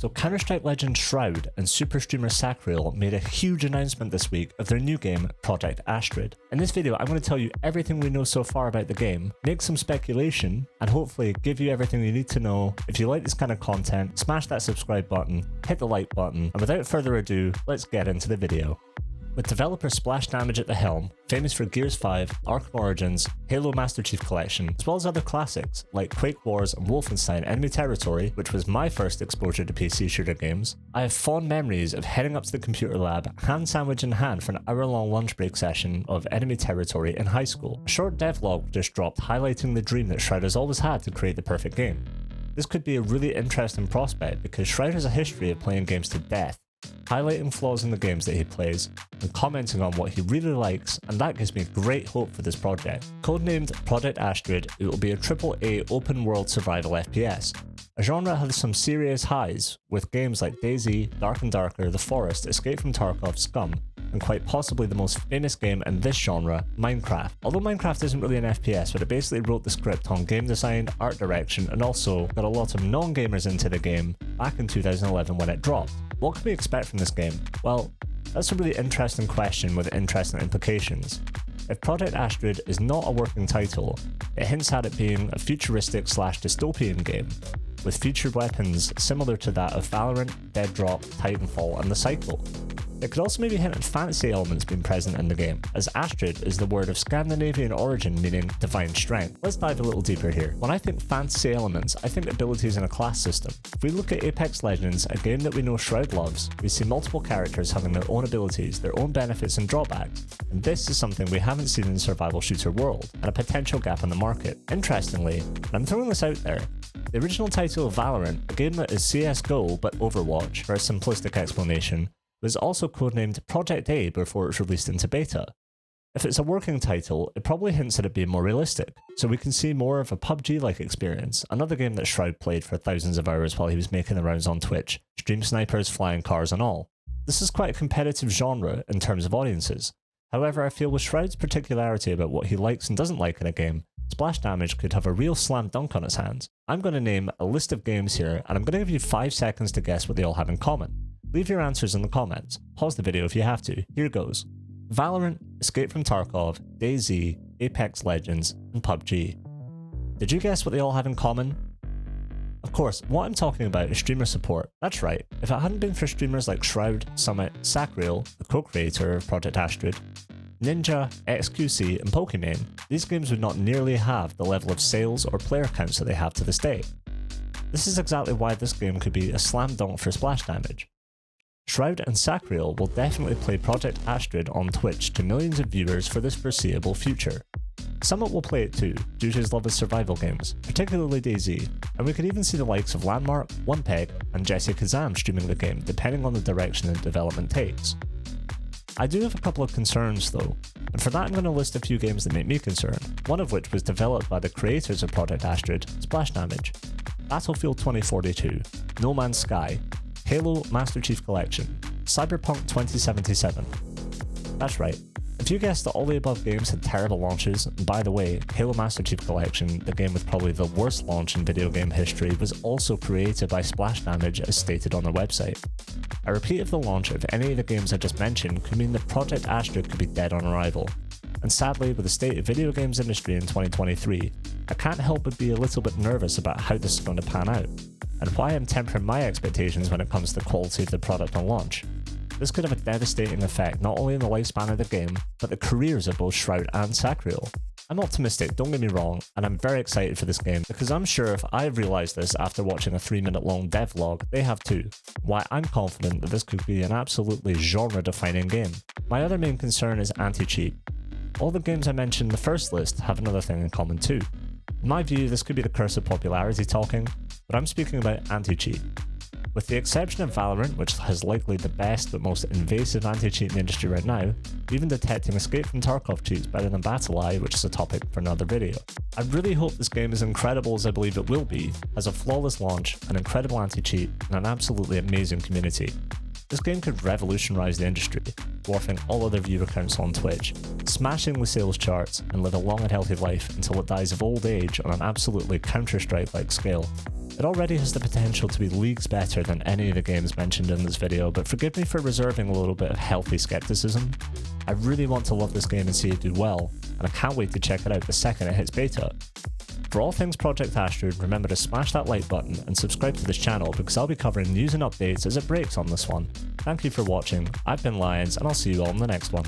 So Counter-Strike legend Shroud and super streamer Sacriel made a huge announcement this week of their new game, Project Astrid. In this video, I'm going to tell you everything we know so far about the game, make some speculation, and hopefully give you everything you need to know. If you like this kind of content, smash that subscribe button, hit the like button, and without further ado, let's get into the video. With developer Splash Damage at the helm, famous for Gears 5, Arkham Origins, Halo Master Chief Collection, as well as other classics like Quake Wars and Wolfenstein Enemy Territory, which was my first exposure to PC shooter games, I have fond memories of heading up to the computer lab, hand sandwich in hand for an hour-long lunch break session of Enemy Territory in high school. A short devlog just dropped highlighting the dream that Shroud has always had to create the perfect game. This could be a really interesting prospect because Shroud has a history of playing games to death, highlighting flaws in the games that he plays and commenting on what he really likes, and that gives me great hope for this project. Codenamed Project Astrid, it will be a AAA open world survival FPS. A genre has some serious highs, with games like DayZ, Dark and Darker, The Forest, Escape from Tarkov, Scum, and quite possibly the most famous game in this genre, Minecraft. Although Minecraft isn't really an FPS, but it basically wrote the script on game design, art direction, and also got a lot of non-gamers into the game back in 2011 when it dropped. What can we expect from this game? Well, that's a really interesting question with interesting implications. If Project Astrid is not a working title, it hints at it being a futuristic / dystopian game, with featured weapons similar to that of Valorant, Deadrop, Titanfall, and The Cycle. It could also maybe hint at fantasy elements being present in the game, as Astrid is the word of Scandinavian origin meaning divine strength. Let's dive a little deeper here. When I think fantasy elements, I think abilities in a class system. If we look at Apex Legends, a game that we know Shroud loves, we see multiple characters having their own abilities, their own benefits and drawbacks, and this is something we haven't seen in the survival shooter world, and a potential gap in the market. Interestingly, and I'm throwing this out there, the original title of Valorant, a game that is CSGO but Overwatch, for a simplistic explanation, was also codenamed Project A before it was released into beta. If it's a working title, it probably hints at it being more realistic, so we can see more of a PUBG-like experience, another game that Shroud played for thousands of hours while he was making the rounds on Twitch, stream snipers, flying cars and all. This is quite a competitive genre in terms of audiences. However, I feel with Shroud's particularity about what he likes and doesn't like in a game, Splash Damage could have a real slam dunk on its hands. I'm going to name a list of games here, and I'm going to give you 5 seconds to guess what they all have in common. Leave your answers in the comments. Pause the video if you have to. Here goes. Valorant, Escape from Tarkov, DayZ, Apex Legends, and PUBG. Did you guess what they all have in common? Of course, what I'm talking about is streamer support. That's right, if it hadn't been for streamers like Shroud, Summit, Sacriel, the co-creator of Project Astrid, Ninja, XQC, and Pokimane, these games would not nearly have the level of sales or player counts that they have to this day. This is exactly why this game could be a slam dunk for Splash Damage. Shroud and Sacriel will definitely play Project Astrid on Twitch to millions of viewers for this foreseeable future. Summit will play it too, due to his love of survival games, particularly DayZ, and we could even see the likes of Landmark, OnePeg, and Jesse Kazam streaming the game depending on the direction the development takes. I do have a couple of concerns though, and for that I'm going to list a few games that make me concerned, one of which was developed by the creators of Project Astrid, Splash Damage, Battlefield 2042, No Man's Sky, Halo Master Chief Collection, Cyberpunk 2077. That's right, if you guessed that all the above games had terrible launches, and by the way, Halo Master Chief Collection, the game with probably the worst launch in video game history, was also created by Splash Damage as stated on their website. A repeat of the launch of any of the games I just mentioned could mean that Project Astrid could be dead on arrival. And sadly, with the state of video games industry in 2023, I can't help but be a little bit nervous about how this is going to pan out, and why I'm tempering my expectations when it comes to the quality of the product on launch. This could have a devastating effect not only on the lifespan of the game, but the careers of both Shroud and Sacriel. I'm optimistic, don't get me wrong, and I'm very excited for this game because I'm sure if I've realised this after watching a 3-minute long devlog, they have too. Why I'm confident that this could be an absolutely genre-defining game. My other main concern is anti-cheat. All the games I mentioned in the first list have another thing in common too. In my view, this could be the curse of popularity talking, but I'm speaking about anti-cheat. With the exception of Valorant, which has likely the best but most invasive anti-cheat in the industry right now, even detecting Escape from Tarkov cheats better than BattlEye, which is a topic for another video. I really hope this game is incredible as I believe it will be, has a flawless launch, an incredible anti-cheat, and an absolutely amazing community. This game could revolutionise the industry, dwarfing all other viewer counts on Twitch, smashing the sales charts, and live a long and healthy life until it dies of old age on an absolutely Counter-Strike-like scale. It already has the potential to be leagues better than any of the games mentioned in this video, but forgive me for reserving a little bit of healthy skepticism. I really want to love this game and see it do well, and I can't wait to check it out the second it hits beta. For all things Project Astrid, remember to smash that like button and subscribe to this channel because I'll be covering news and updates as it breaks on this one. Thank you for watching, I've been Lionz, and I'll see you all in the next one.